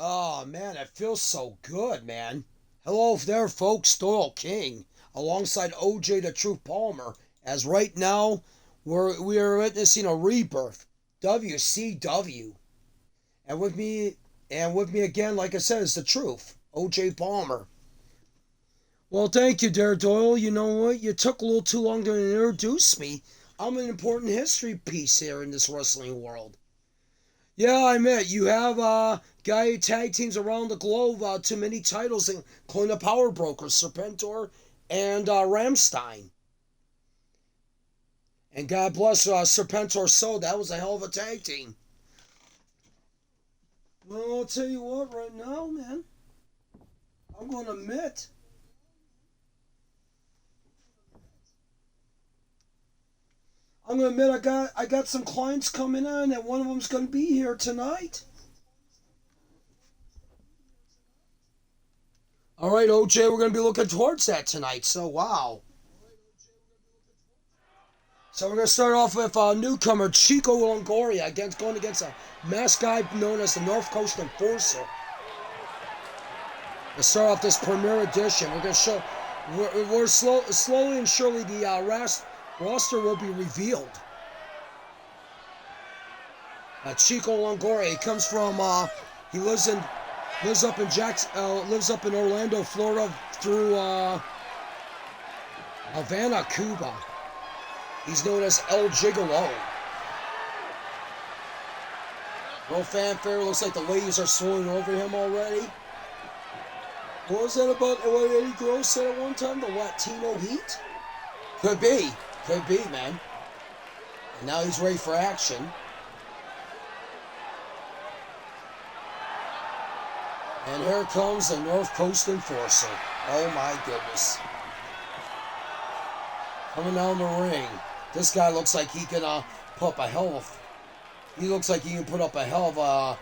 Oh man, it feels so good, man. Hello there, folks. Doyle King, alongside OJ the Truth Palmer. As right now, we are witnessing a rebirth. WCW, and with me again, like I said, is the Truth. OJ Palmer. Well, thank you, there, Doyle. You know what? You took a little too long to introduce me. I'm an important history piece here in this wrestling world. Yeah, I met. You have guy tag teams around the globe, too many titles, including the Power Brokers, Serpentor and Ramstein. And God bless Serpentor So. That was a hell of a tag team. Well, I'll tell you what, right now, man, I'm going to admit. I'm gonna admit I got some clients coming on, and one of them's gonna be here tonight. All right, OJ, we're gonna be looking towards that tonight. So wow. So we're gonna start off with newcomer Chico Longoria going against a masked guy known as the North Coast Enforcer. To start off this premiere edition, we're gonna show slowly and surely the roster will be revealed. Chico Longoria, he comes from he lives up in Orlando, Florida through Havana, Cuba. He's known as El Gigolo. No fanfare. Looks like the ladies are swooning over him already. What was that about what Eddie Gross said at one time? The Latino heat? Could be. Could be, man. And now he's ready for action. And here comes the North Coast Enforcer. Oh my goodness. Coming down the ring. This guy looks like he can put up a hell of he looks like he can put up a hell of a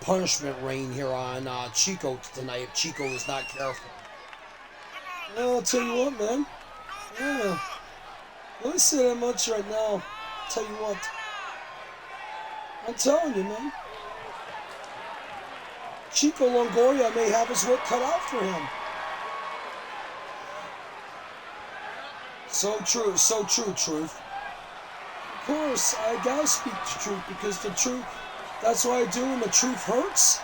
punishment reign here on Chico tonight if Chico is not careful. Well, I'll tell you what, man. Yeah. Let me say that much right now. Tell you what. I'm telling you, man. Chico Longoria may have his work cut out for him. So true, truth. Of course, I gotta speak the truth because the truth, that's what I do and the truth hurts.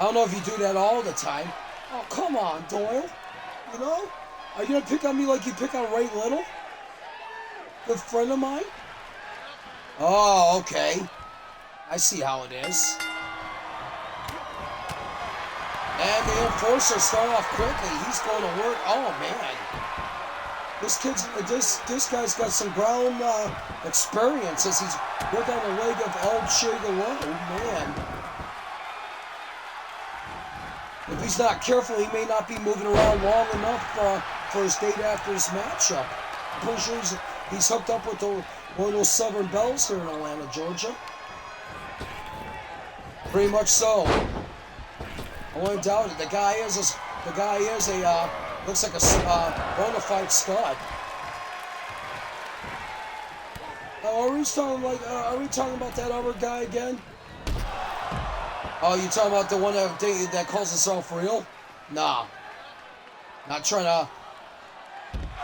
I don't know if you do that all the time. Oh, come on, Doyle. You know? Are you gonna pick on me like you pick on Ray Little? Good friend of mine? Oh, okay. I see how it is. And the Enforcer start off quickly. He's going to work. Oh, man. This guy's got some ground experience as he's working on the leg of El Chigolo. Man. If he's not careful, he may not be moving around long enough for his date after his matchup. I'm pretty sure he's hooked up with one of those Southern Bells here in Atlanta, Georgia. Pretty much so. I won't doubt it. The guy is a looks like a bona fide stud. Are we talking about that other guy again? Oh, you talking about the one that calls himself real? Nah. Not trying to.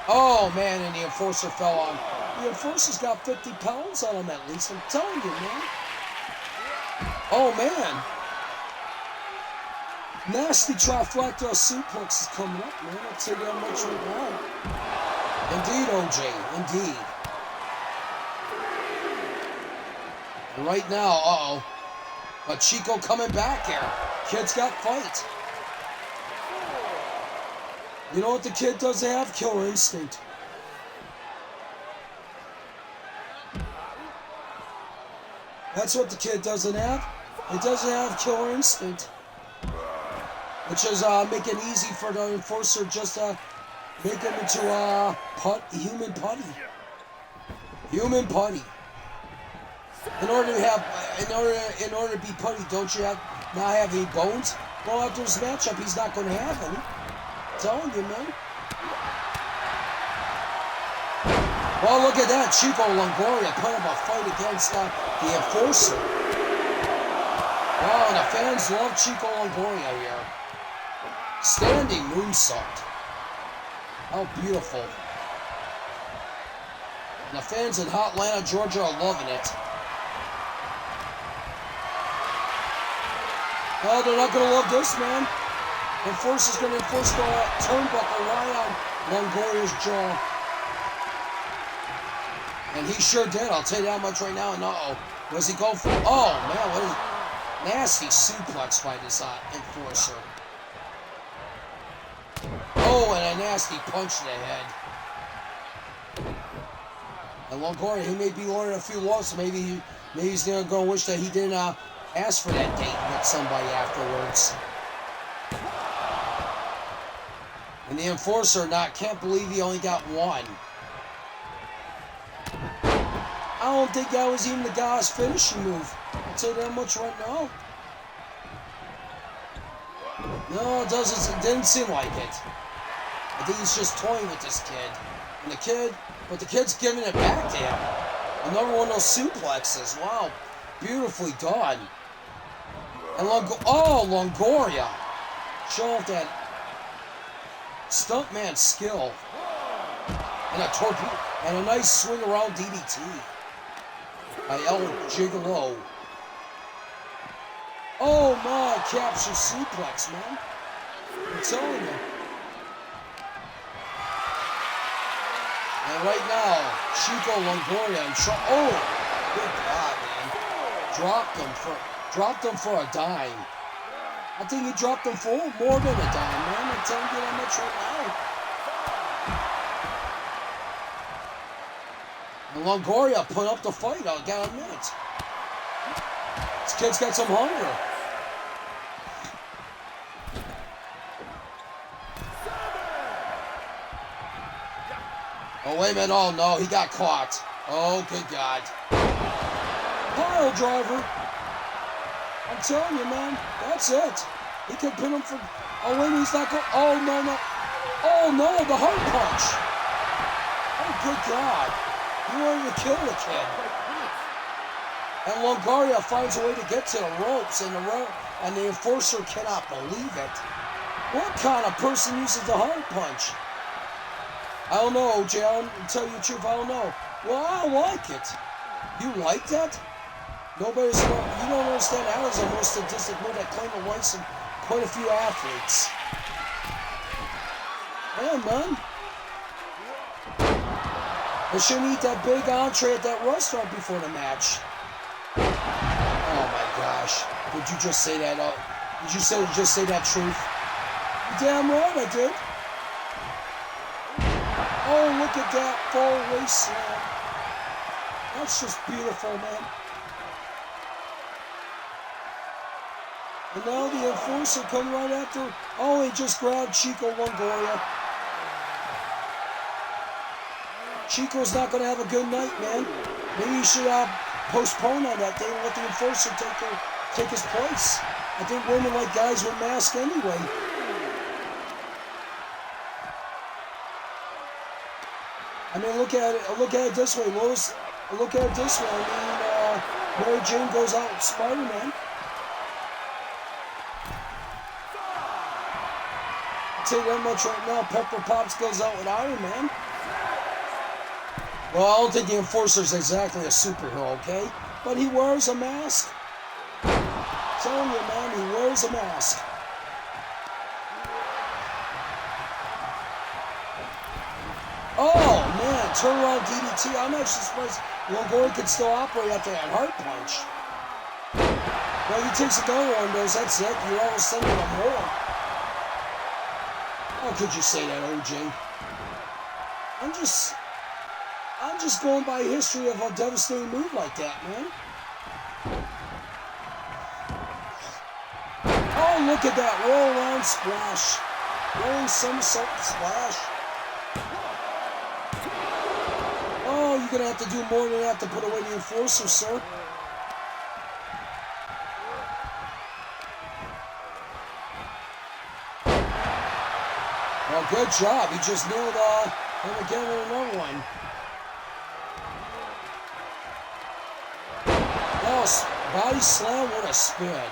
Oh man, and the Enforcer fell on. The Enforcer's got 50 pounds on him at least. I'm telling you, man. Oh man. Nasty trifecta suplex is coming up, man. I'll tell you that much right now. Indeed, OJ. Indeed. And right now, but Chico coming back here. Kid's got fight. You know what the kid doesn't have? Killer instinct. That's what the kid doesn't have. He doesn't have killer instinct. Which is making it easy for the Enforcer just make him into a human putty. Human putty. In order to be putty, don't you have not have any bones? Well, after this matchup, he's not going to have any. I'm telling you, man. Well, look at that. Chico Longoria putting up a fight against the Enforcer. Oh, the fans love Chico Longoria here. Standing moonsault. How beautiful. And the fans in Atlanta, Georgia are loving it. Oh, they're not going to love this, man. Enforcer's going to enforce the turnbuckle right on Longoria's jaw. And he sure did. I'll tell you that much right now. And uh-oh. What does he go for? Oh, man. What is... Nasty suplex by this Enforcer. Oh, and a nasty punch to the head. And Longoria, he may be learning a few losses. Maybe he's going to wish that he didn't ask for that date with somebody afterwards. And the Enforcer can't believe he only got one. I don't think that was even the guy's finishing move. I'll tell you that much right now. No, it didn't seem like it. I think he's just toying with this kid. And the kid's giving it back to him. Another one of those suplexes. Wow. Beautifully done. And Longoria. Show off that stuntman skill. And a torpedo. And a nice swing around DDT. By El Gigolo. Oh my, capture suplex, man. I'm telling you. And right now, Chico Longoria and oh, good God, man. Dropped him for a dime. I think he dropped him for more than a dime, man. I'm telling you that much right now. And Longoria put up the fight. I got a minute. This kid's got some hunger. Oh, wait a minute. Oh, no. He got caught. Oh, good God. Pile driver. I'm telling you, man. That's it. He could pin him for... Oh, wait, he's not going... Oh, no, no. Oh, no, the heart punch. Oh, good God. He wanted to kill the kid. And Longoria finds a way to get to the ropes, and the Enforcer cannot believe it. What kind of person uses the heart punch? I don't know, OJ. I'll tell you the truth, I don't know. Well, I like it. You like that? You don't understand how is the most sadistic move that claim to license quite a few athletes. Yeah, man. They shouldn't eat that big entree at that restaurant before the match. Oh my gosh. Did you just say that? Did you just say that truth? Damn right I did. Oh, look at that full waist slam. That's just beautiful, man. And now the Enforcer come right after. Oh, he just grabbed Chico Longoria. Chico's not going to have a good night, man. Maybe you should postpone on that day and let the Enforcer take his place. I think women like guys with masks anyway. I mean, look at it this way, Lois. Look at it this way. I mean, Mary Jane goes out with Spider-Man. I'll tell you that much right now. Pepper Potts goes out with Iron Man. Well, I don't think the Enforcer's exactly a superhero, okay? But he wears a mask. I'm telling you, man, he wears a mask. Oh, man, turnaround DDT. I'm actually surprised Longoria could still operate after that heart punch. Well, he takes another one of those, that's it. You're always sending him more. How could you say that, OJ? I'm just going by history of a devastating move like that, man. Oh, look at that roll around splash. Rolling somersault splash. Oh, you're going to have to do more than that to put away the Enforcer, sir. Well, good job. He just nailed him again with another one. Oh, body slam with a spin.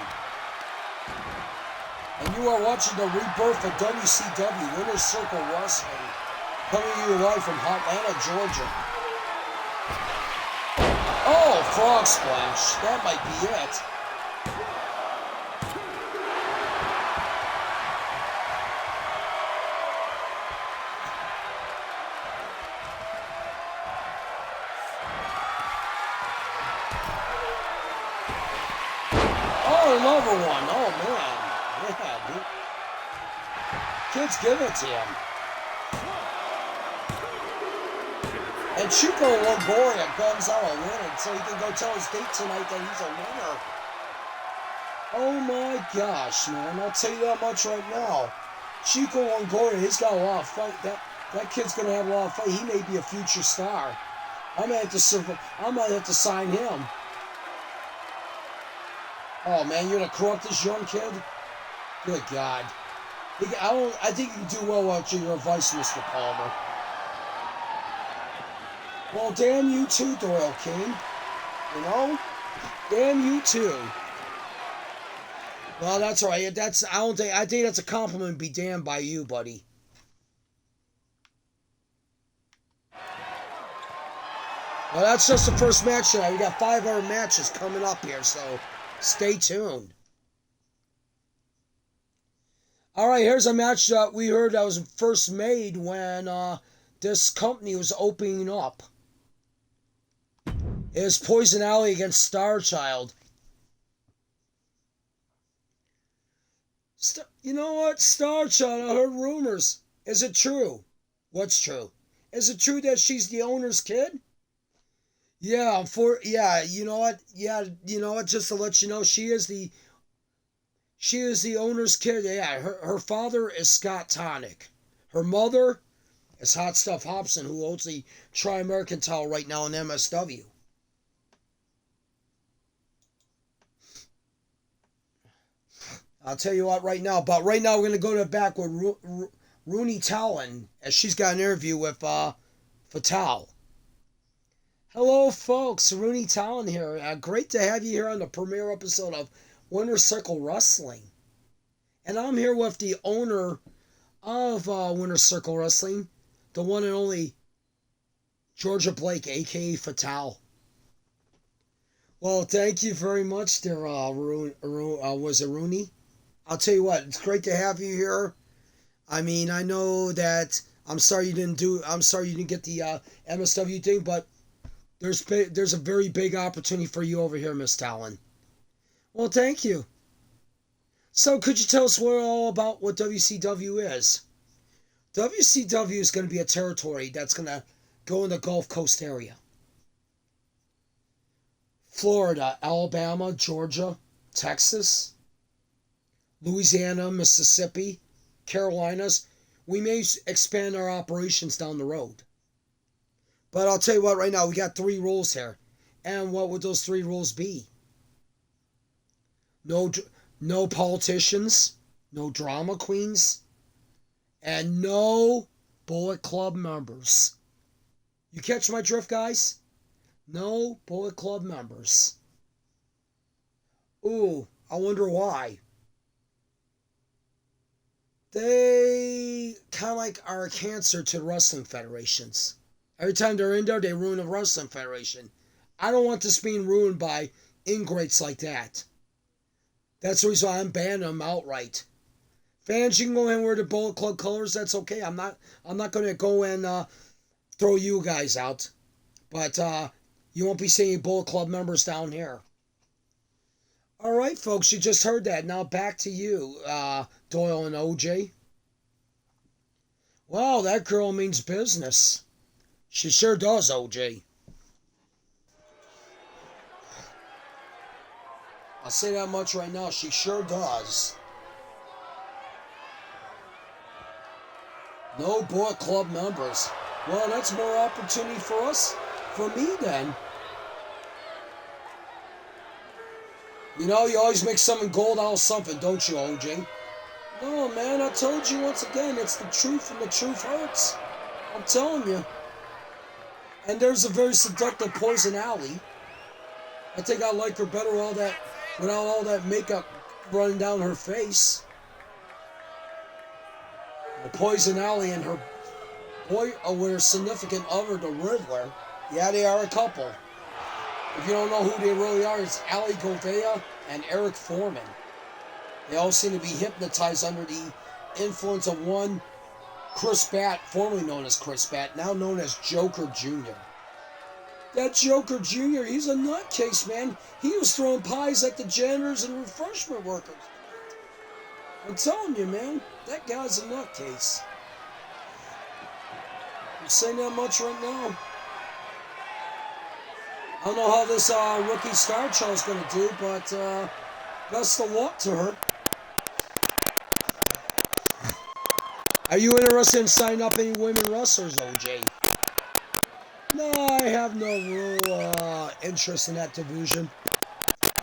And you are watching the rebirth of WCW, Winner's Circle Wrestling, coming to you live from Atlanta, Georgia. Oh, frog splash. That might be it. Oh, another one. Oh, man. Yeah, dude. Kids give it to him. And Chico Longoria comes out a winner, so he can go tell his date tonight that he's a winner. Oh my gosh, man. I'll tell you that much right now. Chico Longoria, he's got a lot of fight. That kid's going to have a lot of fight. He may be a future star. I might have to sign him. Oh, man, you're going to corrupt this young kid? Good God. I think you can do well with your advice, Mr. Palmer. Well, damn you too, Doyle King. You know? Damn you too. Well, that's all right. I think that's a compliment. Be damned by you, buddy. Well, that's just the first match tonight. We got 5 other matches coming up here, so stay tuned. All right, here's a match that we heard that was first made when this company was opening up. It was Poison Alley against Starchild. You know what? Starchild, I heard rumors. Is it true? What's true? Is it true that she's the owner's kid? Yeah, you know what? Yeah, you know what? Just to let you know, she is the owner's kid. Yeah, her father is Scott Tonic. Her mother is Hot Stuff Hobson, who owns the Tri-American title right now in MSW. I'll tell you what right now. But right now we're going to go to back with Rooney Talon, as she's got an interview with Fatal. Hello, folks. Rooney Talon here. Great to have you here on the premiere episode of Winner's Circle Wrestling. And I'm here with the owner of Winner's Circle Wrestling, the one and only Georgia Blake, a.k.a. Fatal. Well, thank you very much there, was it Rooney? I'll tell you what, it's great to have you here. I mean, I know that I'm sorry you didn't get the MSW thing, but there's a very big opportunity for you over here, Miss Talon. Well, thank you. So, could you tell us all about what WCW is? WCW is going to be a territory that's going to go in the Gulf Coast area. Florida, Alabama, Georgia, Texas, Louisiana, Mississippi, Carolinas. We may expand our operations down the road. But I'll tell you what, right now, we got 3 rules here. And what would those 3 rules be? No politicians, no drama queens, and no Bullet Club members. You catch my drift, guys? No Bullet Club members. Ooh, I wonder why. They kind of like are a cancer to wrestling federations. Every time they're in there, they ruin a wrestling federation. I don't want this being ruined by ingrates like that. That's the reason why I'm banning them outright. Fans, you can go and wear the Bullet Club colors. That's okay. I'm not going to go and throw you guys out. But you won't be seeing Bullet Club members down here. All right, folks, you just heard that. Now back to you, Doyle and OJ. Wow, that girl means business. She sure does, OJ. I'll say that much right now. She sure does. No Bullet Club members. Well, that's more opportunity for us. For me, then. You know, you always make something gold out of something, don't you, OJ? No, man, I told you once again, it's the truth, and the truth hurts. I'm telling you. And there's a very seductive Poison Alley. I think I like her better without all that makeup running down her face. Poison Alley and her boy, with her significant other, the Riddler. Yeah, they are a couple. If you don't know who they really are, it's Ali Govea and Eric Foreman. They all seem to be hypnotized under the influence of one Chris Bat, formerly known as Chris Bat, now known as Joker Jr. That Joker Jr., he's a nutcase, man. He was throwing pies at the janitors and refreshment workers. I'm telling you, man, that guy's a nutcase. I'm saying that much right now. I don't know how this rookie Star Child's going to do, but best of luck to her. Are you interested in signing up any women wrestlers, OJ? No, I have no real interest in that division.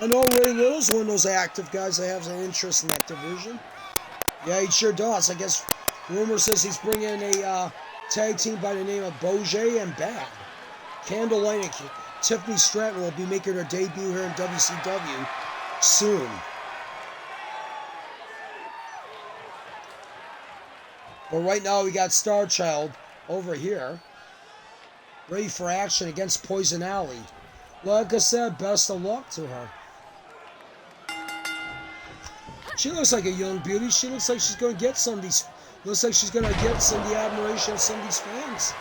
I know Ray Little's one of those active guys that has an interest in that division. Yeah, he sure does. I guess rumor says he's bringing a tag team by the name of Boje and Bad. Candlelight and Tiffany Stratton will be making her debut here in WCW soon. But right now we got Star Child over here, ready for action against Poison Alley. Like I said, best of luck to her. She looks like a young beauty. She looks like she's going to get some of these. Looks like she's going to get some of the admiration of some of these fans.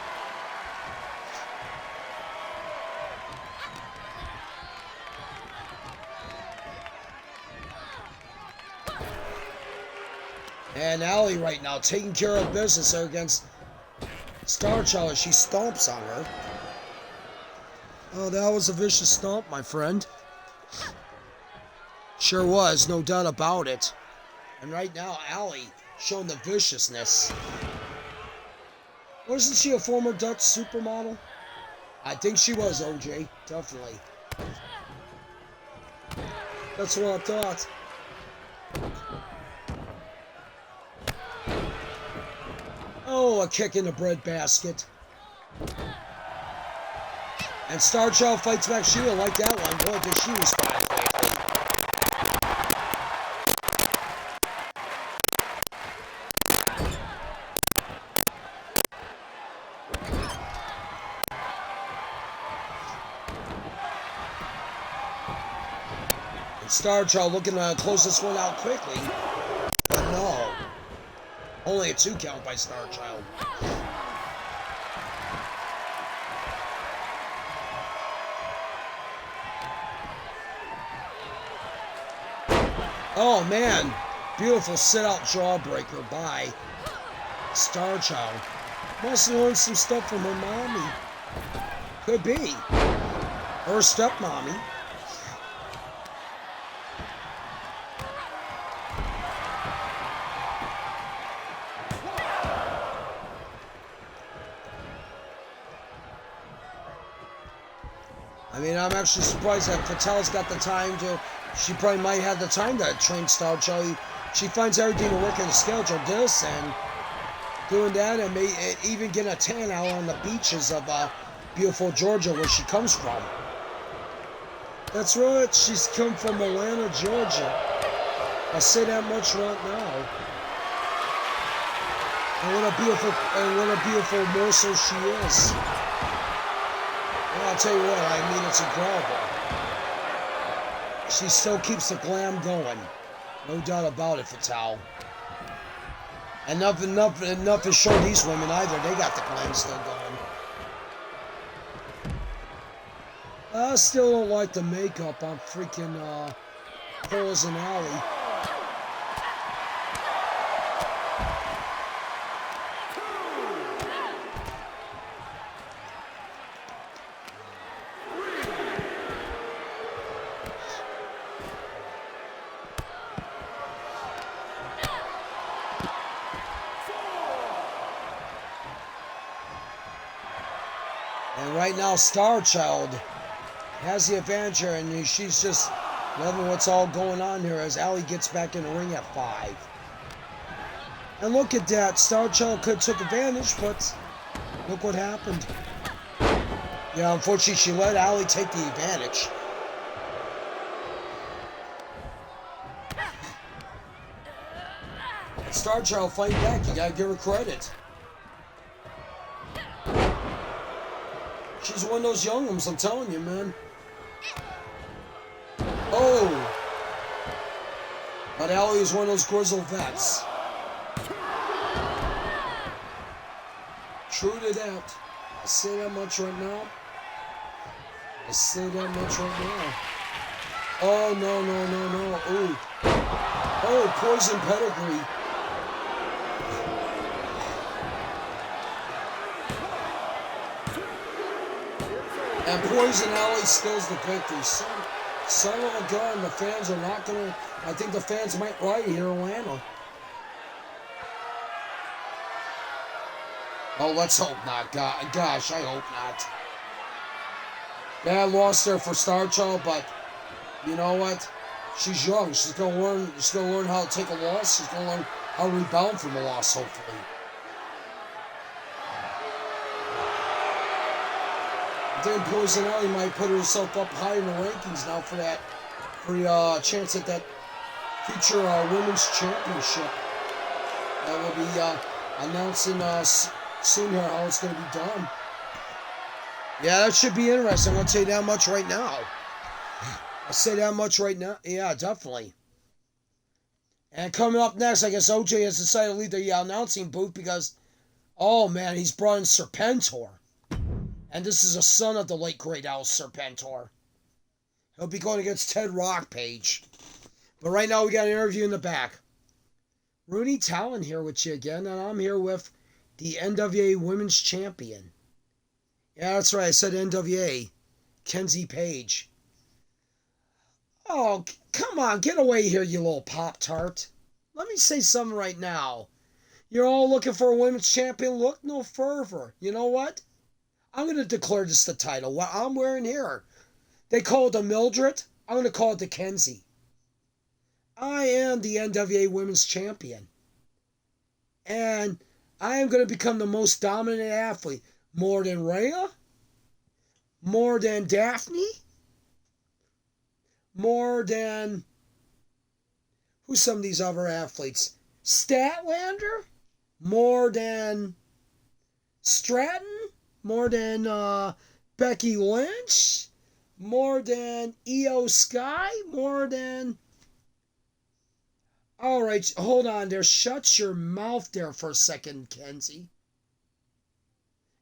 And Alley right now taking care of business there against Star Child as she stomps on her. Oh, that was a vicious stomp, my friend. Sure was, no doubt about it. And right now, Alley showing the viciousness. Wasn't she a former Dutch supermodel? I think she was, OJ. Definitely. That's what I thought. Oh, a kick in the breadbasket. And Star Child fights back. She didn't like that one. Boy, did she respond quickly. And Star Child looking to close this one out quickly. But no. Only a 2 count by Star Child. Oh man, beautiful sit-out jawbreaker by Star Child. Must have learned some stuff from her mommy. Could be. Her stepmommy. I mean, I'm actually surprised that Patel's got the time to. She probably might have the time to train Star Child. She finds everything to work in the schedule. This and doing that, and may even get a tan out on the beaches of beautiful Georgia, where she comes from. That's right. She's come from Atlanta, Georgia. I'll say that much right now. And what a beautiful morsel she is. I'll tell you what, I mean, it's incredible. She still keeps the glam going. No doubt about it, Fatal. And enough is shown these women either. They got the glam still going. I still don't like the makeup on freaking Poison Alley. And right now, Star Child has the advantage here, and she's just loving what's all going on here as Alley gets back in the ring at 5. And look at that. Star Child could have took advantage, but look what happened. Yeah, unfortunately, she let Alley take the advantage. Star Child fighting back. You gotta give her credit. She's one of those young ones, I'm telling you, man. Oh! But Allie is one of those grizzled vets. True to that. I say that much right now. I say that much right now. Oh, no, no, no, no. Ooh. Oh, Poison Pedigree. And Poison Alley steals the victory. Son of a gun, the fans are not going to... I think the fans might riot here in Atlanta. Oh, let's hope not. Gosh, I hope not. Bad loss there for Star Child, but you know what? She's young. She's gonna learn. She's gonna learn how to take a loss. She's gonna learn how to rebound from a loss, hopefully. I think Poison Alley might put herself up high in the rankings now for the chance at that future women's championship. That will be announcing soon here how it's going to be done. Yeah, that should be interesting. I'll tell you that much right now. I'll say that much right now. Yeah, definitely. And coming up next, I guess OJ has decided to leave the announcing booth because, oh man, he's brought in Serpentor. And this is a son of the late great Al Serpentor. He'll be going against Ted Rockpage. But right now we got an interview in the back. Rooney Talon here with you again, and I'm here with the NWA Women's Champion. Yeah, that's right, I said NWA. Kenzie Page. Oh, come on, get away here, you little Pop-Tart. Let me say something right now. You're all looking for a Women's Champion? Look no further. You know what? I'm going to declare this the title. What I'm wearing here. They call it the Mildred. I'm going to call it the Kenzie. I am the NWA Women's Champion. And I am going to become the most dominant athlete. More than Rhea? More than Daphne? More than... Who's some of these other athletes? Statlander? More than Stratton? More than Becky Lynch? More than Io Sky? More than... All right, hold on there. Shut your mouth there for a second, Kenzie.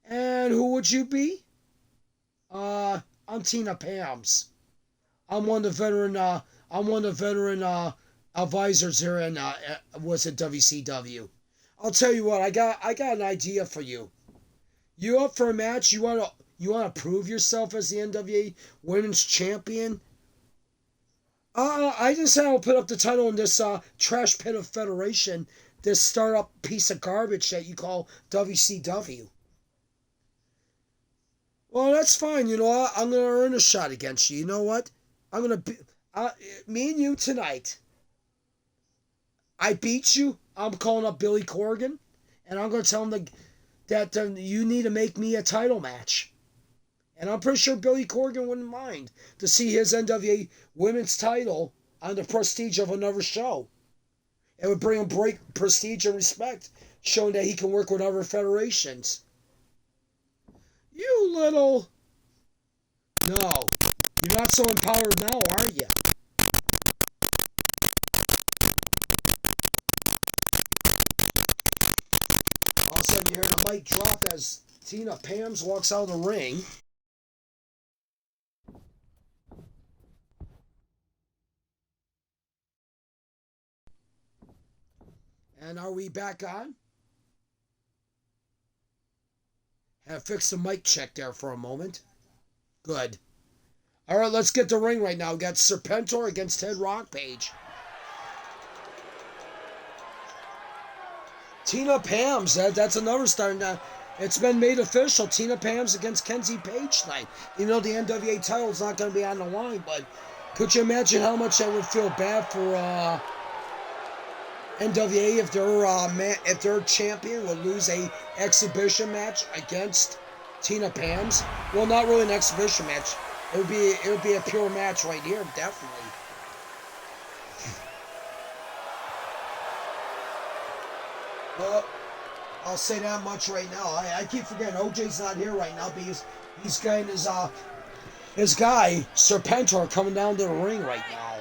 And who would you be? I'm Tina Pams. I'm one of the veteran advisors here in was it WCW. I'll tell you what, I got an idea for you. You up for a match? You wanna prove yourself as the NWA Women's Champion? I just said I'll put up the title in this trash pit of federation, this startup piece of garbage that you call WCW. Well, that's fine. You know what? I'm gonna earn a shot against you. You know what? I'm gonna be me and you tonight. I beat you. I'm calling up Billy Corgan, and I'm gonna tell him that you need to make me a title match. And I'm pretty sure Billy Corgan wouldn't mind to see his NWA Women's title on the prestige of another show. It would bring him great prestige and respect, showing that he can work with other federations. You little... No, you're not so empowered now, are you? All of a sudden you hear the mic drop as Tina Pams walks out of the ring. And are we back on? Have fixed the mic check there for a moment. Good. All right, let's get the ring right now. We got Serpentor against Ted Rockpage. Tina Pams, that's another start now. It's been made official. Tina Pams against Kenzie Page tonight. You know the NWA title's not going to be on the line, but could you imagine how much I would feel bad for NWA if their champion would lose a exhibition match against Tina Pams? Well, not really an exhibition match. It would be a pure match right here, definitely. I'll say that much right now. I keep forgetting OJ's not here right now because he's getting his guy, Serpentor, coming down to the ring right now.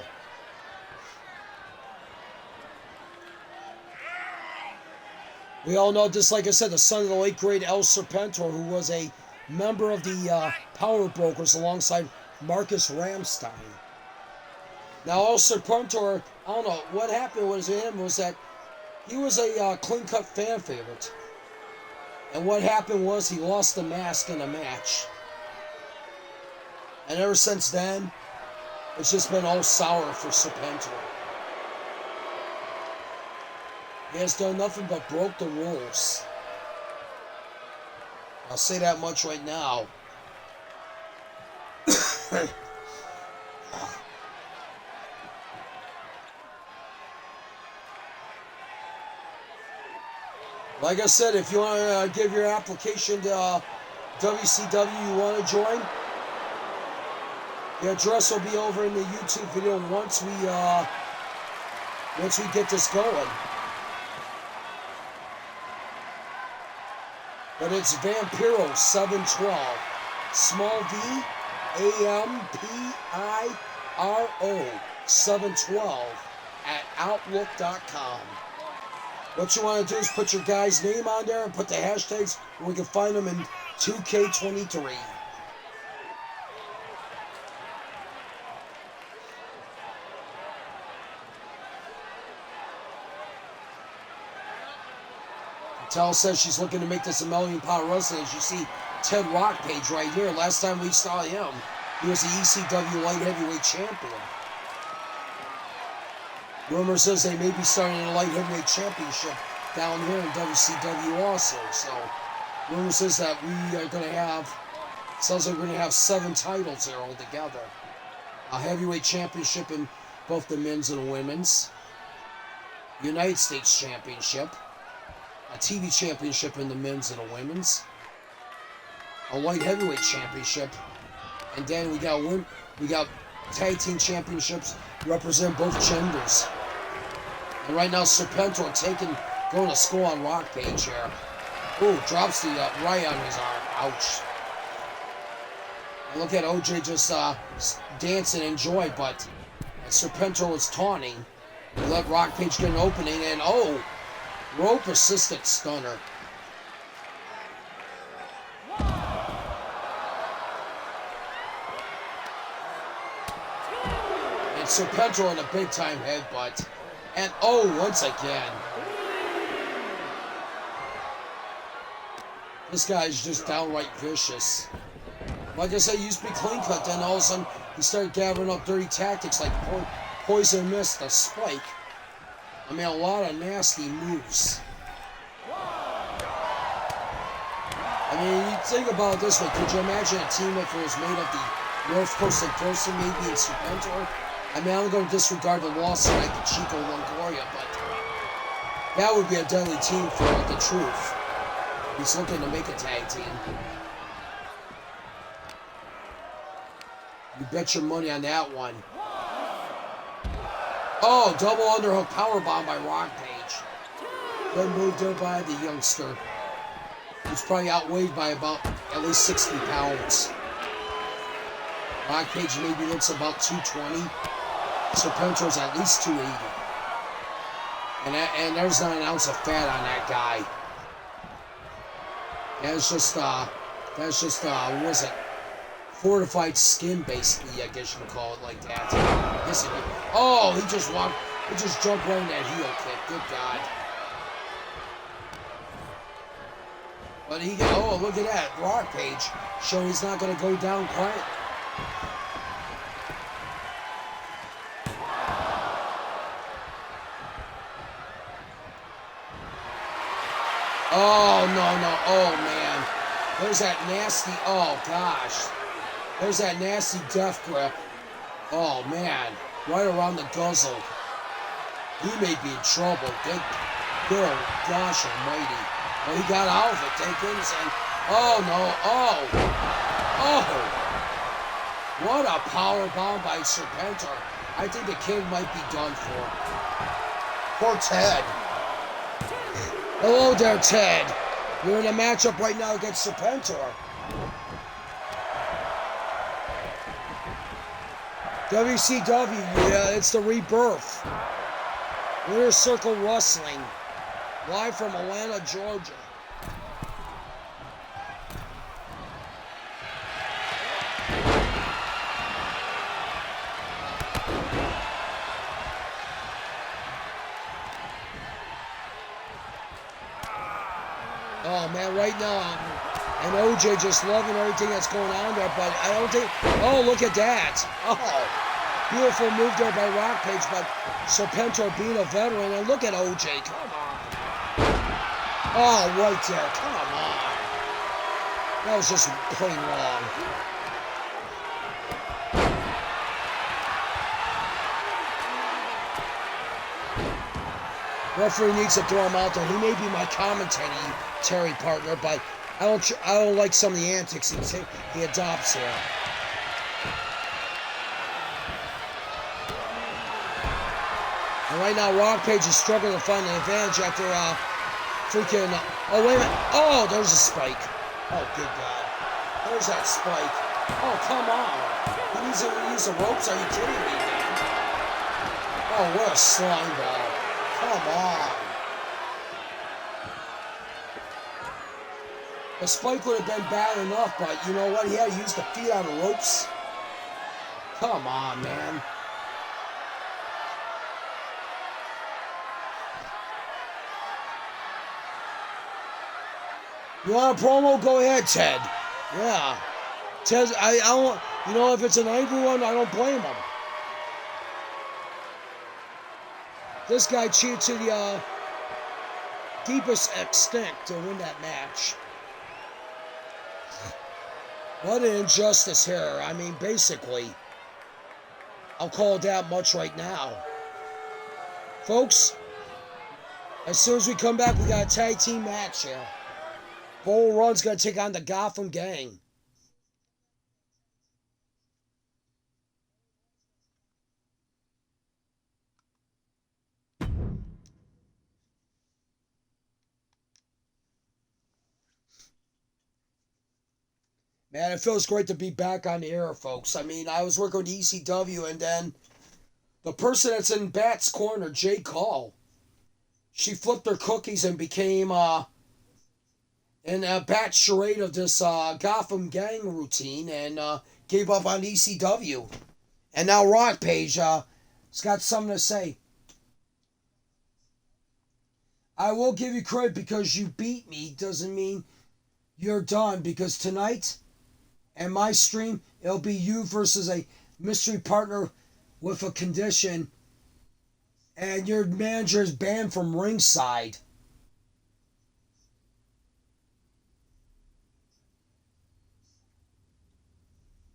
We all know this, like I said, the son of the late great El Serpentor, who was a member of the Power Brokers alongside Marcus Ramstein. Now, El Serpentor, I don't know, what happened with him was that he was a clean-cut fan favorite. And what happened was he lost the mask in a match. And ever since then, it's just been all sour for Serpentor. He has done nothing but broke the rules. I'll say that much right now. Like I said, if you want to give your application to WCW you want to join, the address will be over in the YouTube video once we get this going. But it's Vampiro 712, small V, AMPIRO 712 at Outlook.com. What you want to do is put your guy's name on there and put the hashtags, and we can find them in 2K23. Patel says she's looking to make this a $1 million wrestling. As you see, Ted Rockpage right here. Last time we saw him, he was the ECW Light Heavyweight Champion. Rumor says they may be starting a Light Heavyweight Championship down here in WCW also. So, rumor says that we are going to have, sounds like we're going to have 7 titles here altogether. A Heavyweight Championship in both the men's and the women's. United States Championship. A TV Championship in the men's and the women's. A Light Heavyweight Championship. And then we got Tag Team Championships represent both genders. And right now, Serpentor going to score on Rockpage here. Ooh, drops the right on his arm. Ouch. And look at OJ just dance and enjoy, but Serpentor was taunting. He let Rockpage get an opening, and oh, rope assisted stunner. And Serpentor in a big time headbutt. And oh, once again. This guy is just downright vicious. Like I said, he used to be clean cut, then all of a sudden he started gathering up dirty tactics like poison mist, a spike. I mean, a lot of nasty moves. I mean, you think about it this way. Could you imagine a team if it was made of the North Coast and Person, maybe in Serpentor? I mean, I'm going to disregard the loss like the Chico Longoria, but that would be a deadly team for the Truth. He's looking to make a tag team. You bet your money on that one. Oh, double underhook powerbomb by Rockpage. Good move there by the youngster. He's probably outweighed by about at least 60 pounds. Rockpage maybe looks about 220. Serpentor's at least 280. And there's not an ounce of fat on that guy. That's just what was it? Fortified skin, basically, I guess you can call it like that. Yes, it did. Oh, he just jumped right in that heel kick. Good God. But oh, look at that. Rockpage showing he's not going to go down quiet. Oh, no. Oh, man. There's that nasty, oh, gosh. There's that nasty death grip. Oh, man. Right around the guzzle. He may be in trouble. Good gosh almighty. Well, he got out of it. Thank goodness. And, oh, no. Oh. What a power bomb by Serpentor. I think the King might be done for. Poor Ted. Hello there, Ted. You're in a matchup right now against Serpentor. WCW, yeah, it's the rebirth. Winner's Circle Wrestling, live from Atlanta, Georgia. Oh man, right now, and OJ just loving everything that's going on there, but I don't think, oh look at that. Oh, beautiful move there by Rockpage, but Serpentor being a veteran, and look at OJ, come on. Oh, right there, come on. That was just plain wrong. Referee needs to throw him out there. He may be my commentary partner, but I don't like some of the antics he adopts here. And right now, Rockpage is struggling to find an advantage after freaking. Oh wait a minute! Oh, there's a spike. Oh good God! There's that spike. Oh come on! He needs to use the ropes. Are you kidding me, man? Oh what a slime ball! Come on. The spike would have been bad enough, but you know what? He had to use the feet on the ropes. Come on, man. You want a promo? Go ahead, Ted. Yeah. Ted, I don't, you know, if it's an angry one, I don't blame him. This guy cheated to the deepest extent to win that match. What an injustice here. I mean, basically, I'll call it that much right now. Folks, as soon as we come back, we got a tag team match here. Bull Run's going to take on the Gotham Gang. Man, it feels great to be back on the air, folks. I mean, I was working with ECW, and then the person that's in Bat's corner, Jay Call, she flipped her cookies and became in a Bat charade of this Gotham Gang routine, and gave up on ECW. And now Rockpage has got something to say. I will give you credit because you beat me doesn't mean you're done, because tonight and my stream, it'll be you versus a mystery partner with a condition, and your manager is banned from ringside.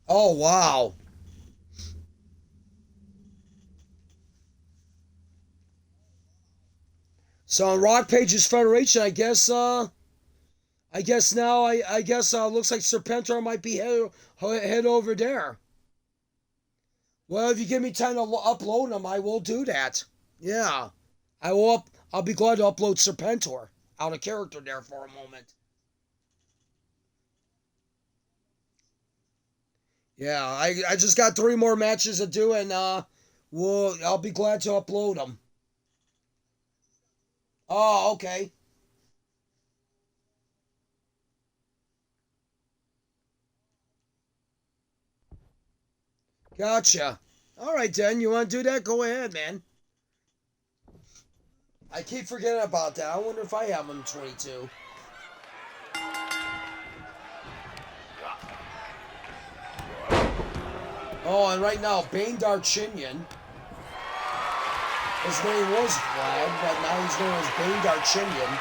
Oh, wow. So on Rockpage's Federation, I guess now, looks like Serpentor might be head over there. Well, if you give me time to upload them, I will do that. Yeah. I'll be glad to upload Serpentor out of character there for a moment. Yeah, I just got 3 more matches to do, and I'll be glad to upload them. Oh, okay. Gotcha. All right, then. You want to do that? Go ahead, man. I keep forgetting about that. I wonder if I have them 22. Oh, and right now, Bane Darchinyan. His name was Vlad, but now he's known as Bane Darchinyan.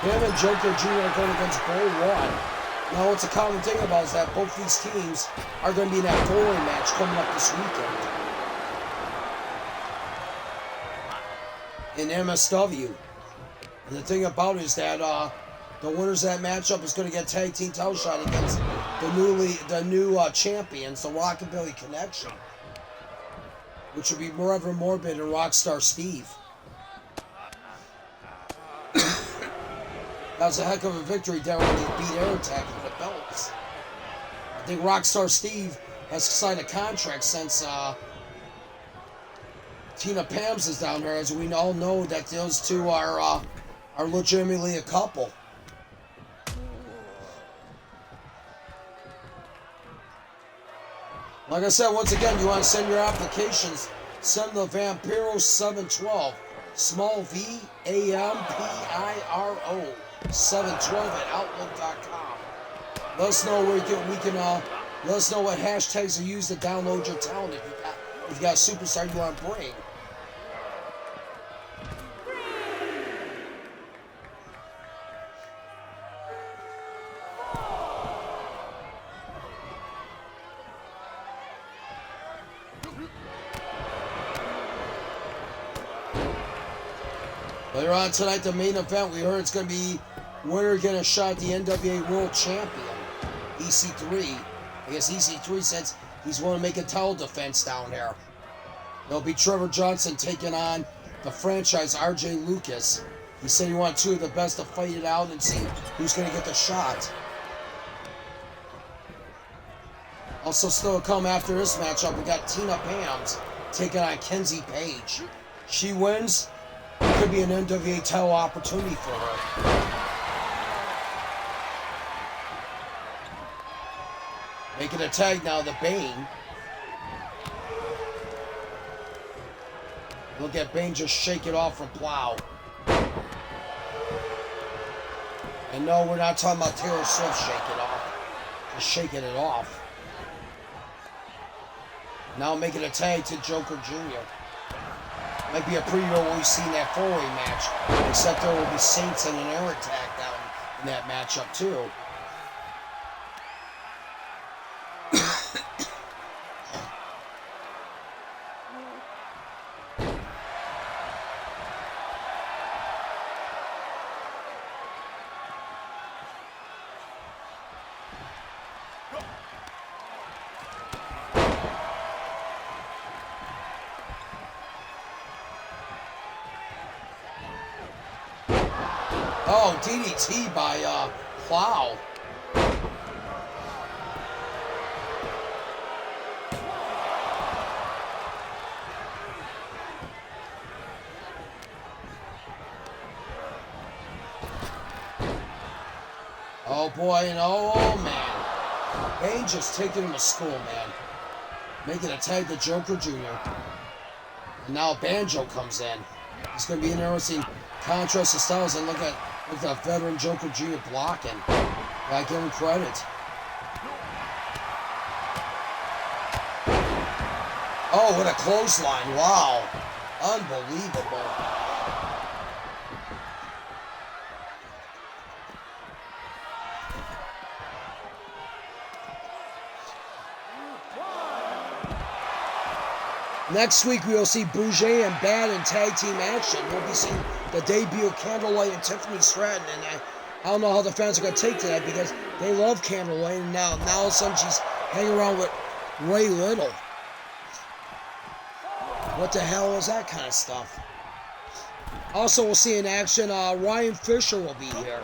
Him and Joker Jr. are going against Bull Run. Now, what's a common thing about is that both these teams are going to be in that 4-way match coming up this weekend in MSW. And the thing about it is that the winners of that matchup is going to get tag team title shot against the new champions, the Rockabilly Connection, which would be Reverend Morbid and Rockstar Steve. That was a heck of a victory there when he beat Air Attack for the belts. I think Rockstar Steve has signed a contract since Tina Pams is down here, as we all know that those two are legitimately a couple. Like I said, once again, you want to send your applications, send the Vampiro712, small VAMPIRO 712 at Outlook.com. Let us know where let us know what hashtags are used to download your talent if you've got a superstar you want to bring. Later on tonight, the main event, we heard it's going to be winner getting a shot at the NWA World Champion, EC3. I guess EC3 says he's willing to make a title defense down there. There'll be Trevor Johnson taking on the franchise RJ Lucas. He said he wanted two of the best to fight it out and see who's going to get the shot. Also still to come after this matchup, we got Tina Pams taking on Kenzie Page. She wins, it could be an NWA title opportunity for her. Making a tag now, the Bane. Look at Bane just shake it off from Plow. And no, we're not talking about Taylor Swift shake it off. Just shaking it off. Now making a tag to Joker Jr. Might be a preview of what we've seen that four-way match, except there will be Saints and an Air Attack down in that matchup too. Oh, DDT by Plow. Oh boy, and oh man. Bane just taking him to school, man. Making a tag to Joker Jr. And now Banjo comes in. It's going to be an interesting contrast of styles, and look at that veteran Joker Jr. blocking. Gotta give him credit. Oh, what a clothesline. Wow. Unbelievable. Next week, we will see Bouger and Bad in tag team action. We'll be seeing the debut of Candlelight and Tiffany Stratton, and I don't know how the fans are going to take to that because they love Candlelight, and now all of a sudden she's hanging around with Ray Little. What the hell is that kind of stuff? Also, we'll see in action, Ryan Fisher will be here.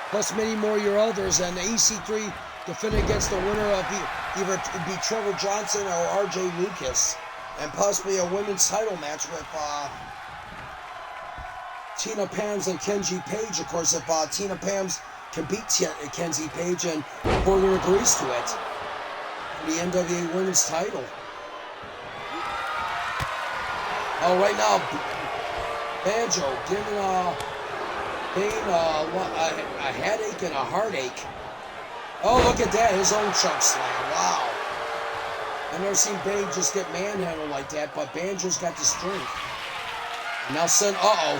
Plus many more of your others, and the EC3 defending against the winner of either be Trevor Johnson or RJ Lucas, and possibly a women's title match with Tina Pams and Kenzie Page. Of course, if Tina Pams can beat Kenzie Page and Porter agrees to it, the NWA women's title. Oh, right now, Banjo giving Bane a headache and a heartache. Oh, look at that, his own choke slam. Wow. I've never seen Bane just get manhandled like that, but Banjo's got the strength. And now send, uh-oh.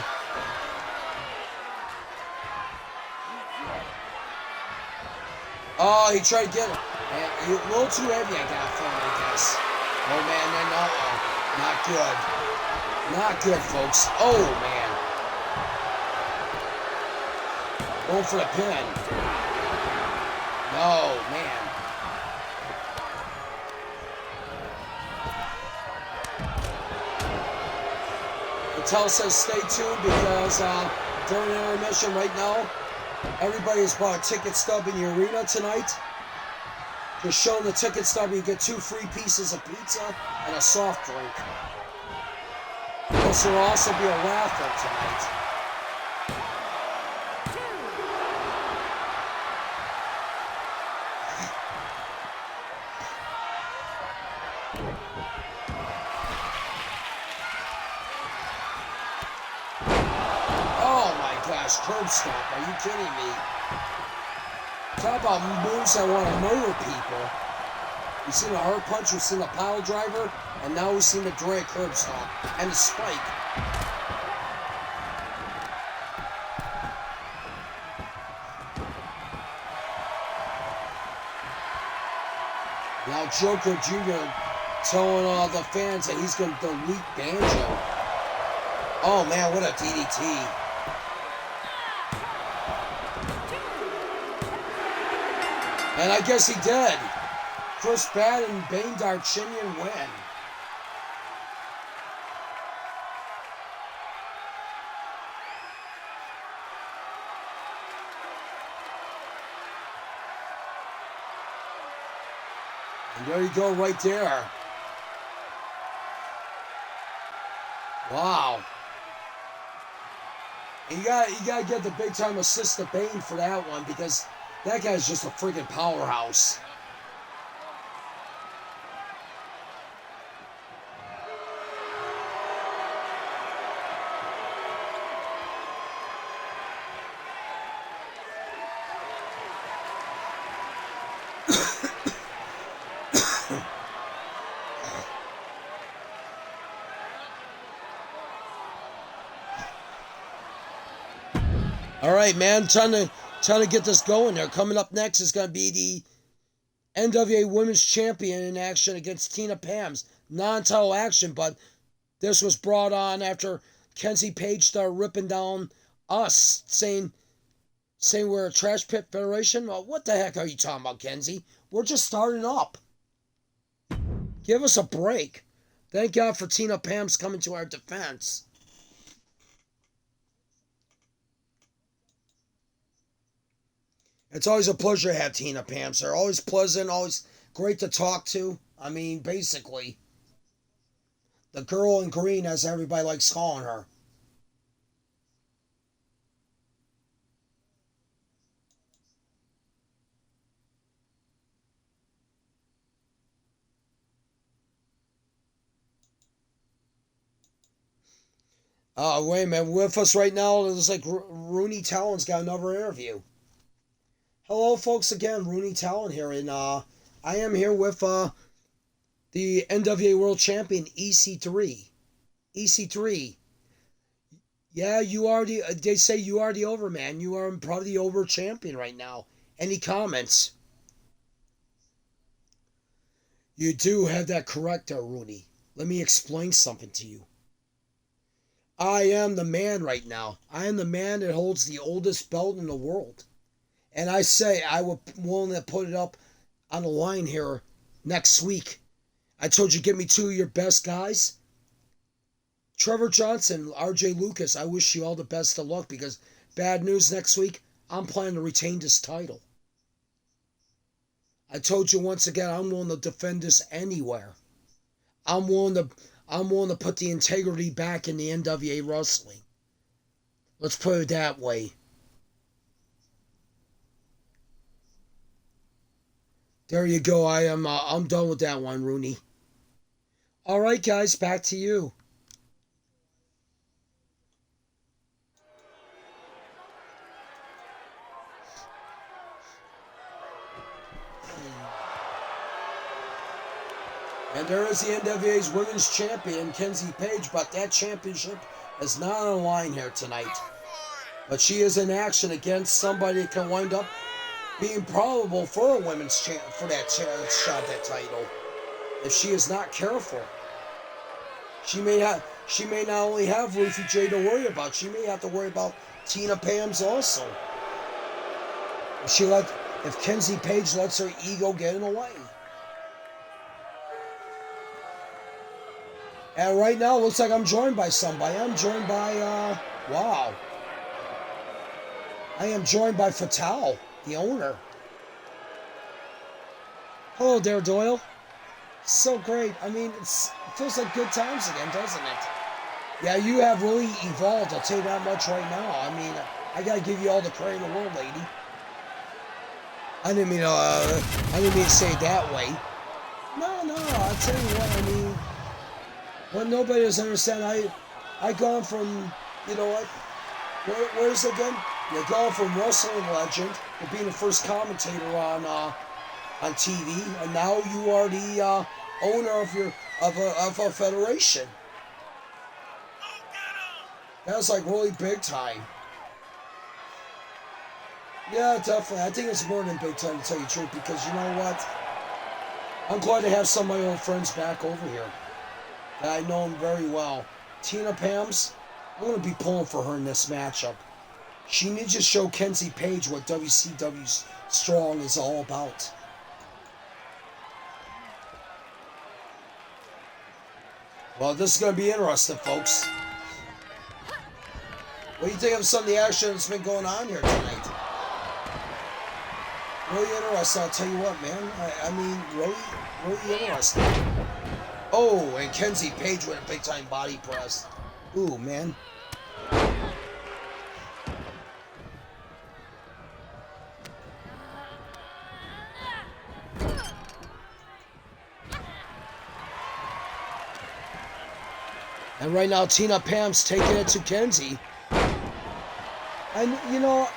Oh, he tried to get it. A little too heavy, I got for him, I guess. Oh, man, then, uh-oh. Not good. Not good, folks. Oh, man. Going for the pin. No, man. Mattel says stay tuned because during intermission right now, everybody has bought a ticket stub in the arena tonight. Just showing the ticket stub, you get 2 free pieces of pizza and a soft drink. Plus, there will also be a raffle tonight. Oh my gosh, curb stomp, are you kidding me? Talk about moves that want to murder people. We've seen a hard punch, we've seen a pile driver, and now we've seen the drag curb stomp and a spike. Now Joker Jr. telling the fans that he's going to delete Banjo. Oh man, what a DDT. And I guess he did. Chris Bad and Bane Darchinyan win. And there you go right there. Wow. And you gotta get the big time assist to Bane for that one because that guy's just a freaking powerhouse. All right, man, trying to get this going there. Coming up next is going to be the NWA Women's Champion in action against Tina Pams. Non-title action, but this was brought on after Kenzie Page started ripping down us, saying we're a trash pit federation. Well, what the heck are you talking about, Kenzie? We're just starting up. Give us a break. Thank God for Tina Pams coming to our defense. It's always a pleasure to have Tina Pams. They're always pleasant, always great to talk to. I mean, basically, the girl in green, as everybody likes calling her. Wait a minute. With us right now, it looks like Rooney Talon's got another interview. Hello, folks, again. Rooney Talon here, and I am here with the NWA World Champion, EC3. EC3. Yeah, you are the, they say you are the overman. You are probably the over champion right now. Any comments? You do have that correct there, Rooney. Let me explain something to you. I am the man right now. I am the man that holds the oldest belt in the world. And I say I would willing to put it up on the line here next week. I told you, give me 2 of your best guys. Trevor Johnson, RJ Lucas, I wish you all the best of luck because bad news next week, I'm planning to retain this title. I told you once again, I'm willing to defend this anywhere. I'm willing to put the integrity back in the NWA wrestling. Let's put it that way. There you go. I'm done with that one, Rooney. All right, guys, back to you. And there is the NWA's Women's Champion, Kenzie Page, but that championship is not on the line here tonight. But she is in action against somebody that can wind up being probable for a women's for that shot, that title, if she is not careful. She may not only have Ruthie J to worry about, she may have to worry about Tina Pams also. If Kenzie Page lets her ego get in the way. And right now, it looks like I'm joined by somebody. I'm joined by, wow. I am joined by Fatal, the owner. Hello there, Doyle. So great. I mean, it feels like good times again, doesn't it? Yeah, you have really evolved, I'll tell you that much right now. I mean, I gotta give you all the credit in the world, lady. I didn't mean to say it that way. No, I'll tell you what, I mean, what nobody doesn't understand, I gone from, you know what, where's it again? You're going from wrestling legend to being the first commentator on TV, and now you are the owner of a federation. That's like really big time. Yeah, definitely. I think it's more than big time, to tell you the truth, because you know what? I'm glad to have some of my old friends back over here. I know them very well. Tina Pams, I'm going to be pulling for her in this matchup. She needs to show Kenzie Page what WCW Strong is all about. Well, this is going to be interesting, folks. What do you think of some of the action that's been going on here tonight? Really interesting, I'll tell you what, man. I mean, really interesting. Oh, and Kenzie Page with a big-time body press. Ooh, man. And right now, Tina Pam's taking it to Kenzie. And, you know,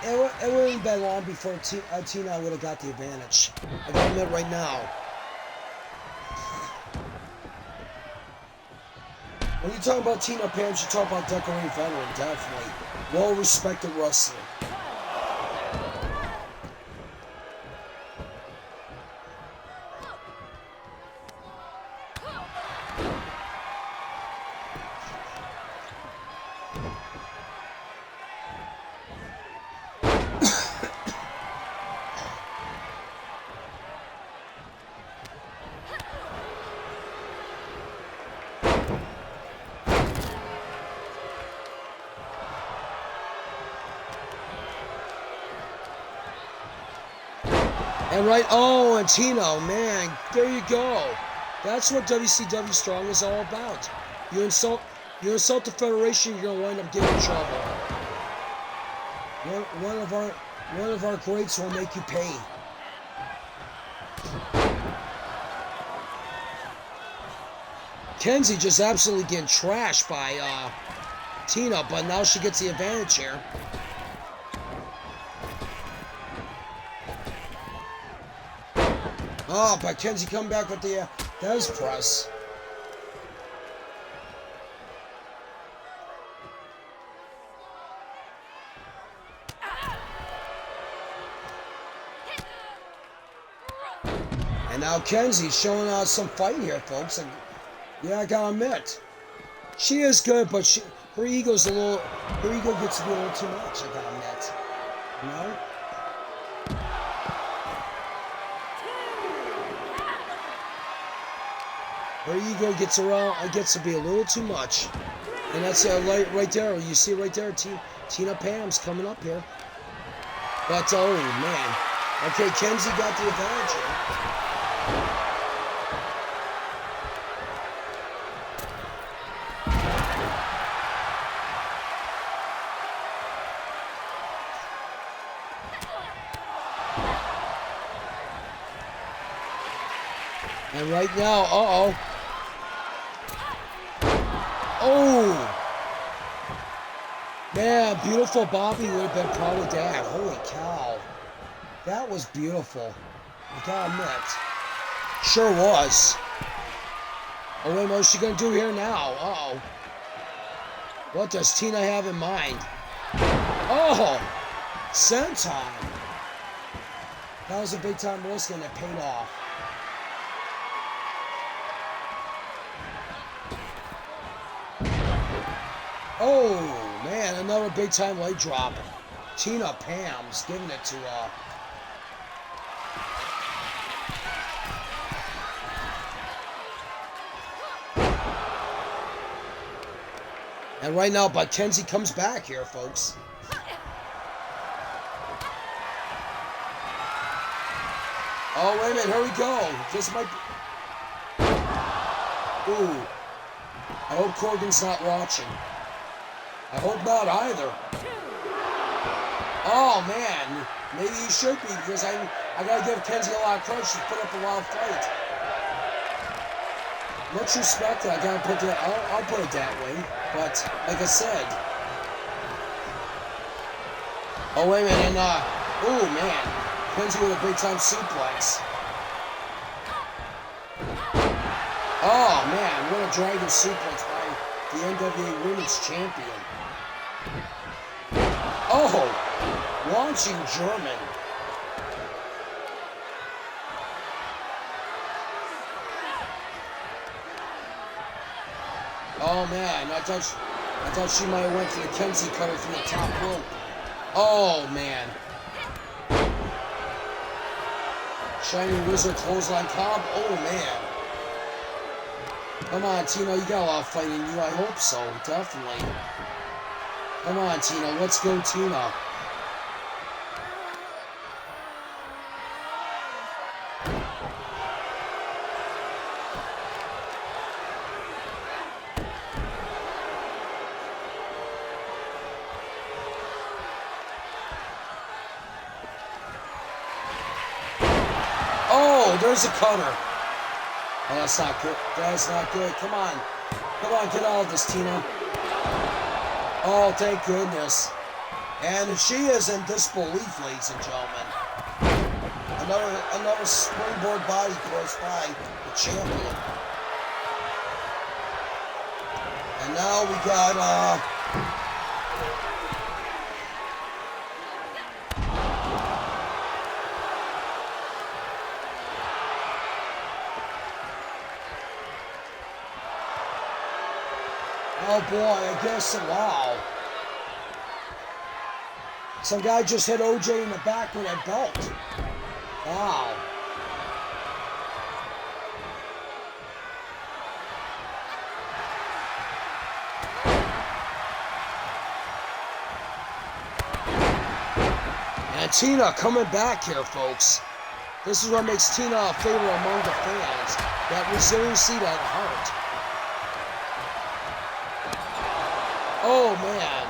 it wouldn't have been long before Tina would have got the advantage. I gotta admit right now. When you talk about Tina Pam, you talk about decorated veteran, definitely. Well-respected wrestler. And right, oh, and Tina, man, there you go. That's what WCW Strong is all about. You insult the Federation, you're gonna wind up getting in trouble. One of our greats will make you pay. Kenzie just absolutely getting trashed by Tina, but now she gets the advantage here. Oh, but Kenzie come back with the Des press. And now Kenzie's showing out some fight here, folks. And yeah, I gotta admit, she is good, but her ego gets to be a little too much. I gotta admit, you know. Her ego gets to be a little too much. And that's right there. You see right there, Tina Pam's coming up here. But, oh, man. Okay, Kenzie got the advantage here. And right now, uh-oh. Oh! Man, beautiful Bobby would have been proud of that. Holy cow. That was beautiful. I gotta admit. Sure was. Oh, wait, what's she gonna do here now? Uh-oh. What does Tina have in mind? Oh! Senton. That was a big time risk and it paid off. Oh, man, another big-time leg drop. Tina Pam's giving it to, And right now, but Kenzie comes back here, folks. Oh, wait a minute, here we go. This might be... Ooh. I hope Corgan's not watching. I hope not either. Oh, man. Maybe he should be, because I gotta give Kenzie a lot of credit. She's put up a wild fight. Much respect, I gotta put that, I'll put it that way. But, like I said. Oh, wait a minute, and, oh, man. Kenzie with a big-time suplex. Oh, man, what a dragon suplex by the NWA Women's Champion. Oh, launching German. Oh, man, I thought she might have went for the Kenzie cutter from the top rope. Oh, man. Shining Wizard clothesline comp. Oh, man. Come on, Tina. You got a lot of fight in you. I hope so. Definitely. Come on, Tina. Let's go, Tina. Oh, there's a cutter. Oh, that's not good. That's not good. Come on. Come on, get out of this, Tina. Oh, thank goodness. And she is in disbelief, ladies and gentlemen. Another springboard body press by the champion. And now we got, oh boy, I guess, wow. Some guy just hit OJ in the back with a belt. Wow. And Tina coming back here, folks. This is what makes Tina a favorite among the fans. That resiliency, that heart. Oh, man.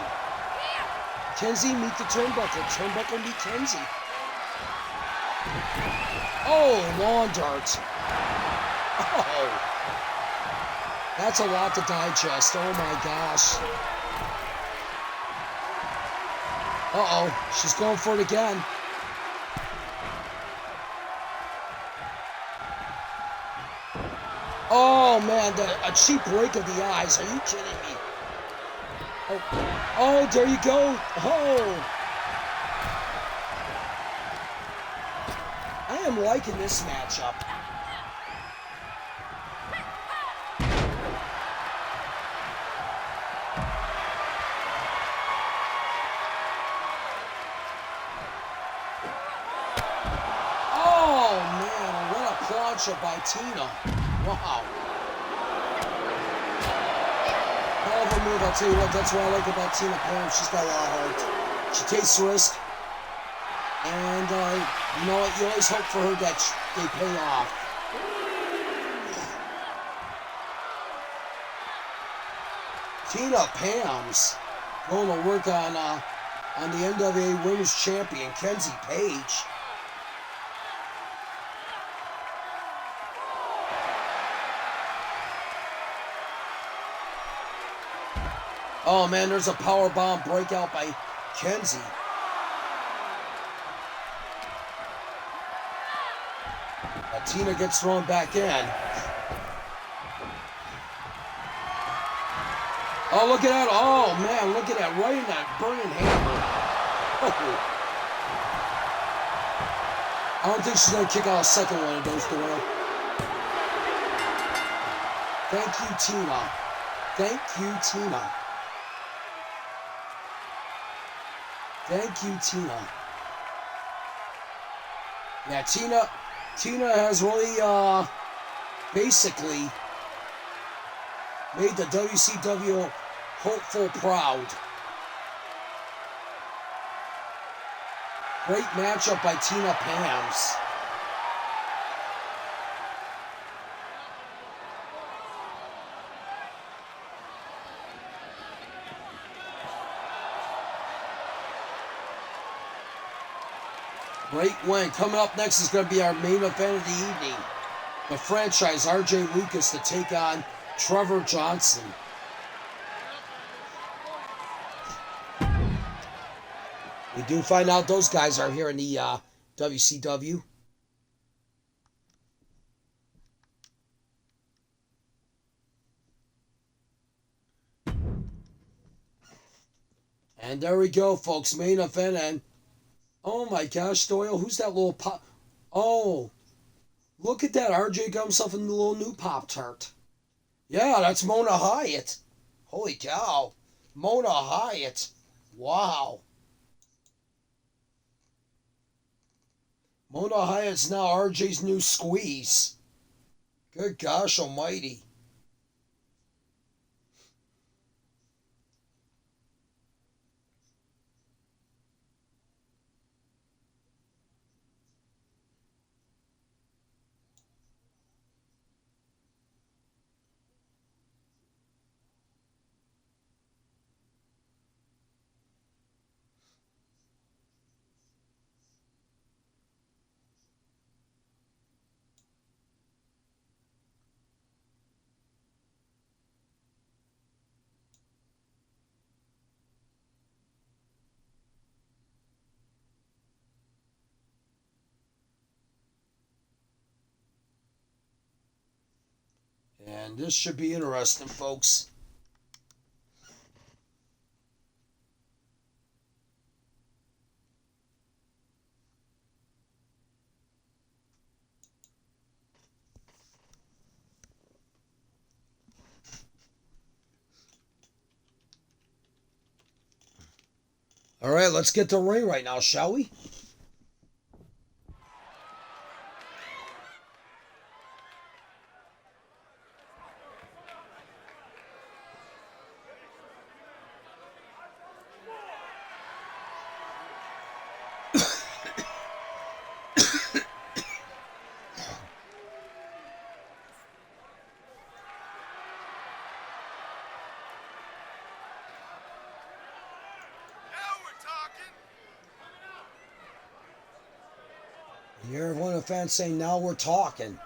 Kenzie meet the turnbuckle. Turnbuckle meet Kenzie. Oh, lawn dart. Oh. That's a lot to digest. Oh, my gosh. Uh-oh. She's going for it again. Oh, man. A cheap break of the eyes. Are you kidding me? Oh, there you go. Oh. I am liking this matchup. Oh, man. What a plancha by Tina. Wow. Move, I'll tell you what, that's what I like about Tina Pam. She's got a lot of heart. She takes risk. And, you know what, you always hope for her that they pay off. Tina Pam's going to work on the NWA Women's Champion, Kenzie Page. Oh, man, there's a powerbomb breakout by Kenzie. Tina gets thrown back in. Oh, look at that. Oh, man, look at that. Right in that burning hammer. Oh. I don't think she's going to kick out a second one of those, Doyle. Thank you, Tina. Thank you, Tina. Thank you, Tina. Yeah, Tina has really, basically made the WCW hopeful, proud. Great matchup by Tina Pams. Great win. Coming up next is going to be our main event of the evening. The franchise, RJ Lucas, to take on Trevor Johnson. We do find out those guys are here in the WCW. And there we go, folks. Main event. And oh my gosh, Doyle, who's that little pop? Oh, look at that. RJ got himself a little new Pop-Tart. Yeah, that's Mona Hyatt. Holy cow. Mona Hyatt. Wow. Mona Hyatt's now RJ's new squeeze. Good gosh almighty. And this should be interesting, folks. All right, let's get to the ring right now, shall we? You hear one of the fans saying, now we're talking.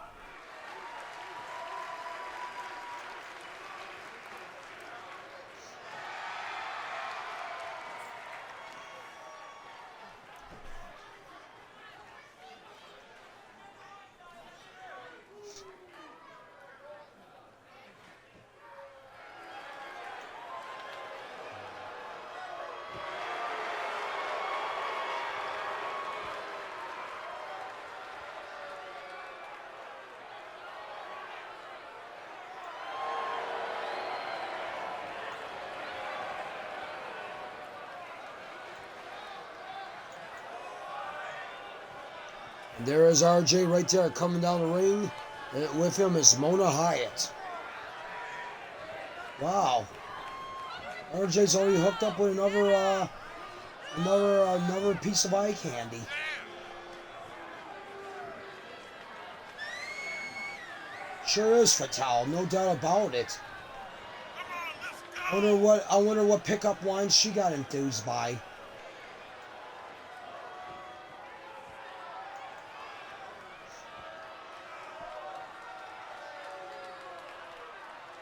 And there is RJ right there coming down the ring. And with him is Mona Hyatt. Wow. RJ's already hooked up with another piece of eye candy. Sure is Fatal, no doubt about it. I wonder what pickup line she got enthused by.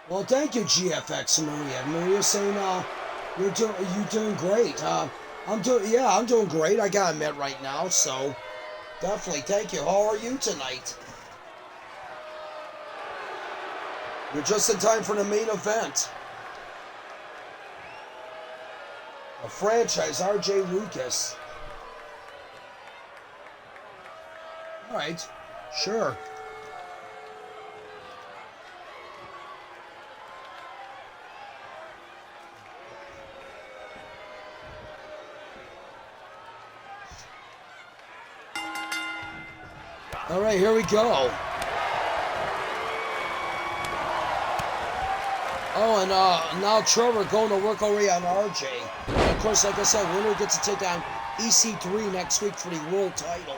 Well, thank you, GFX Maria. Maria's saying, you're doing great. I'm doing great. I gotta admit right now. So, definitely, thank you. How are you tonight? You're just in time for the main event. A franchise, RJ Lucas. All right, sure. All right, here we go. Oh, and now Trevor going to work already on RJ. And of course, like I said, winner gets to take on EC3 next week for the world title.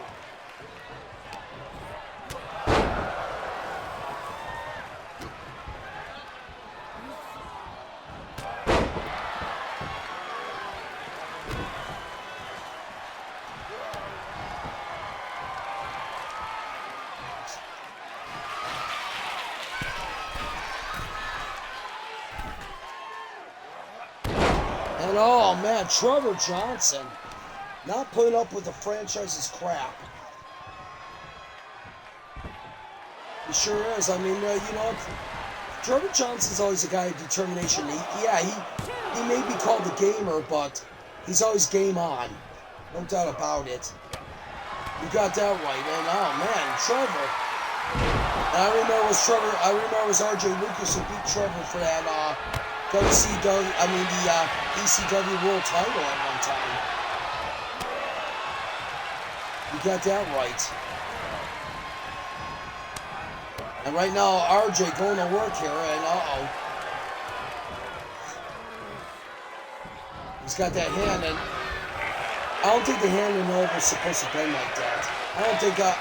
And oh man, Trevor Johnson not putting up with the franchise's crap. He sure is. I mean, you know, Trevor Johnson's always a guy of determination. He may be called a gamer, but he's always game on. No doubt about it. You got that right. And oh man, Trevor. And I remember it was RJ Lucas who beat Trevor for that the ECW World title at one time. You got that right. And right now, RJ going to work here, and he's got that hand, and I don't think the hand and elbow is supposed to bend like that. I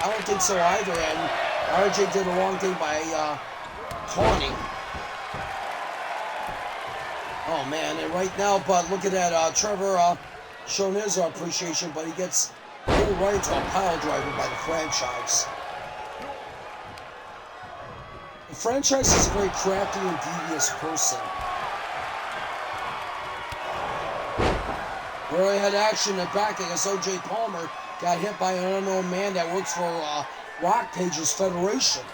don't think so either, and RJ did the wrong thing by taunting. Oh man, and right now, but look at that, Trevor showing his appreciation, but he gets pulled right into a pile driver by the franchise. The franchise is a very crafty and devious person. We already had action in the back against O.J. Palmer, got hit by an unknown man that works for Rock Page's Federation.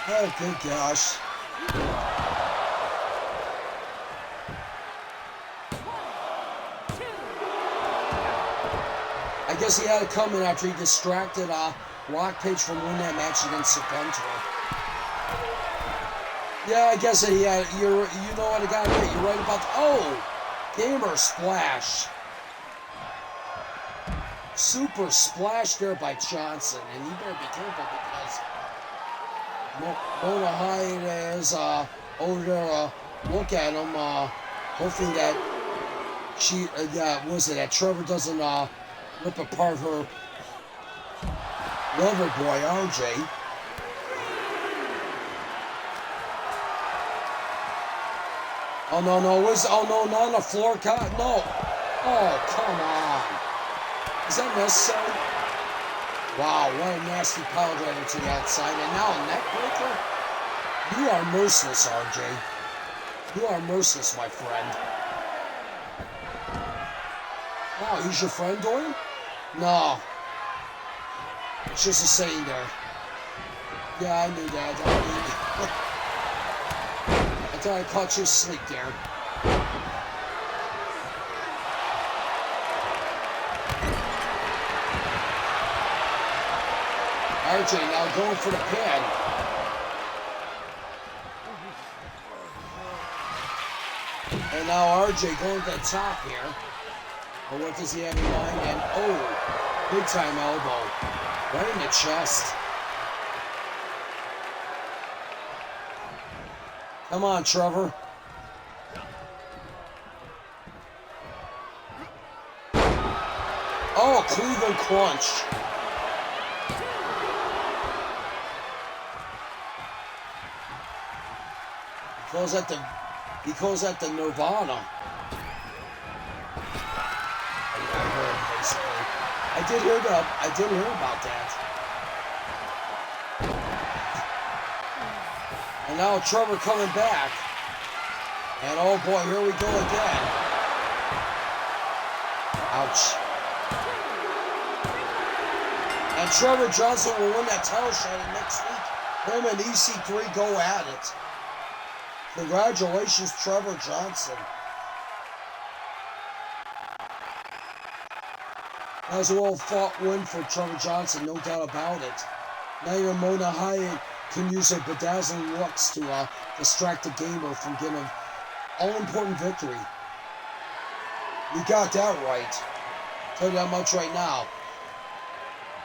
Oh, good gosh. I guess he had to come in after he distracted Rock Page from winning that match against Serpentor. Yeah, I guess he had. You know what I got here. You're right about. Gamer splash. Super splash there by Johnson, and you better be careful because Mona Hyde is over there. Look at him. Hoping that that Trevor doesn't rip apart her lover boy, RJ. Oh no, not on the floor cut. No. Oh, come on. Is that necessary? Wow, what a nasty power driver to the outside. And now a neck breaker? You are merciless, RJ. You are merciless, my friend. Oh, he's your friend, Dorian? No. It's just a saying there. Yeah, I knew that. I thought I caught you asleep there. RJ now going for the pin. And now RJ going to the top here. But what does he have in mind? And big time elbow. Right in the chest. Come on, Trevor. Oh, Cleveland Crunch. He calls that the Nirvana. I did hear about that. And now Trevor coming back. And oh boy, here we go again. Ouch. And Trevor Johnson will win that title shot next week. Him and EC3 go at it. Congratulations, Trevor Johnson. That was a well-fought win for Trevor Johnson, no doubt about it. Now your Mona Hyde can use her bedazzling looks to distract the gamer from getting an all-important victory. You got that right. Tell you that much right now.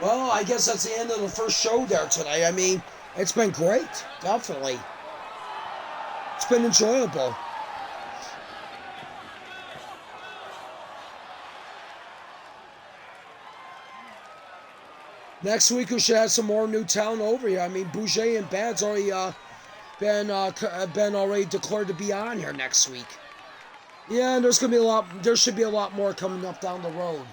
Well, I guess that's the end of the first show there today. I mean, it's been great, definitely. been enjoyable. Next week we should have some more new talent over here. I mean, Bouger and Bad's already been already declared to be on here next week. Yeah, and there's gonna be a lot. There should be a lot more coming up down the road.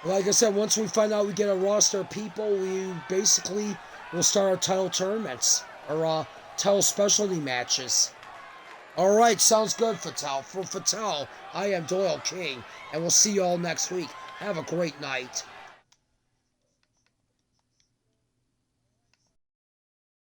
Like I said, once we find out we get a roster of people, we basically will start our title tournaments or title specialty matches. All right, sounds good, Fatal. For Fatal, I am Doyle King, and we'll see you all next week. Have a great night.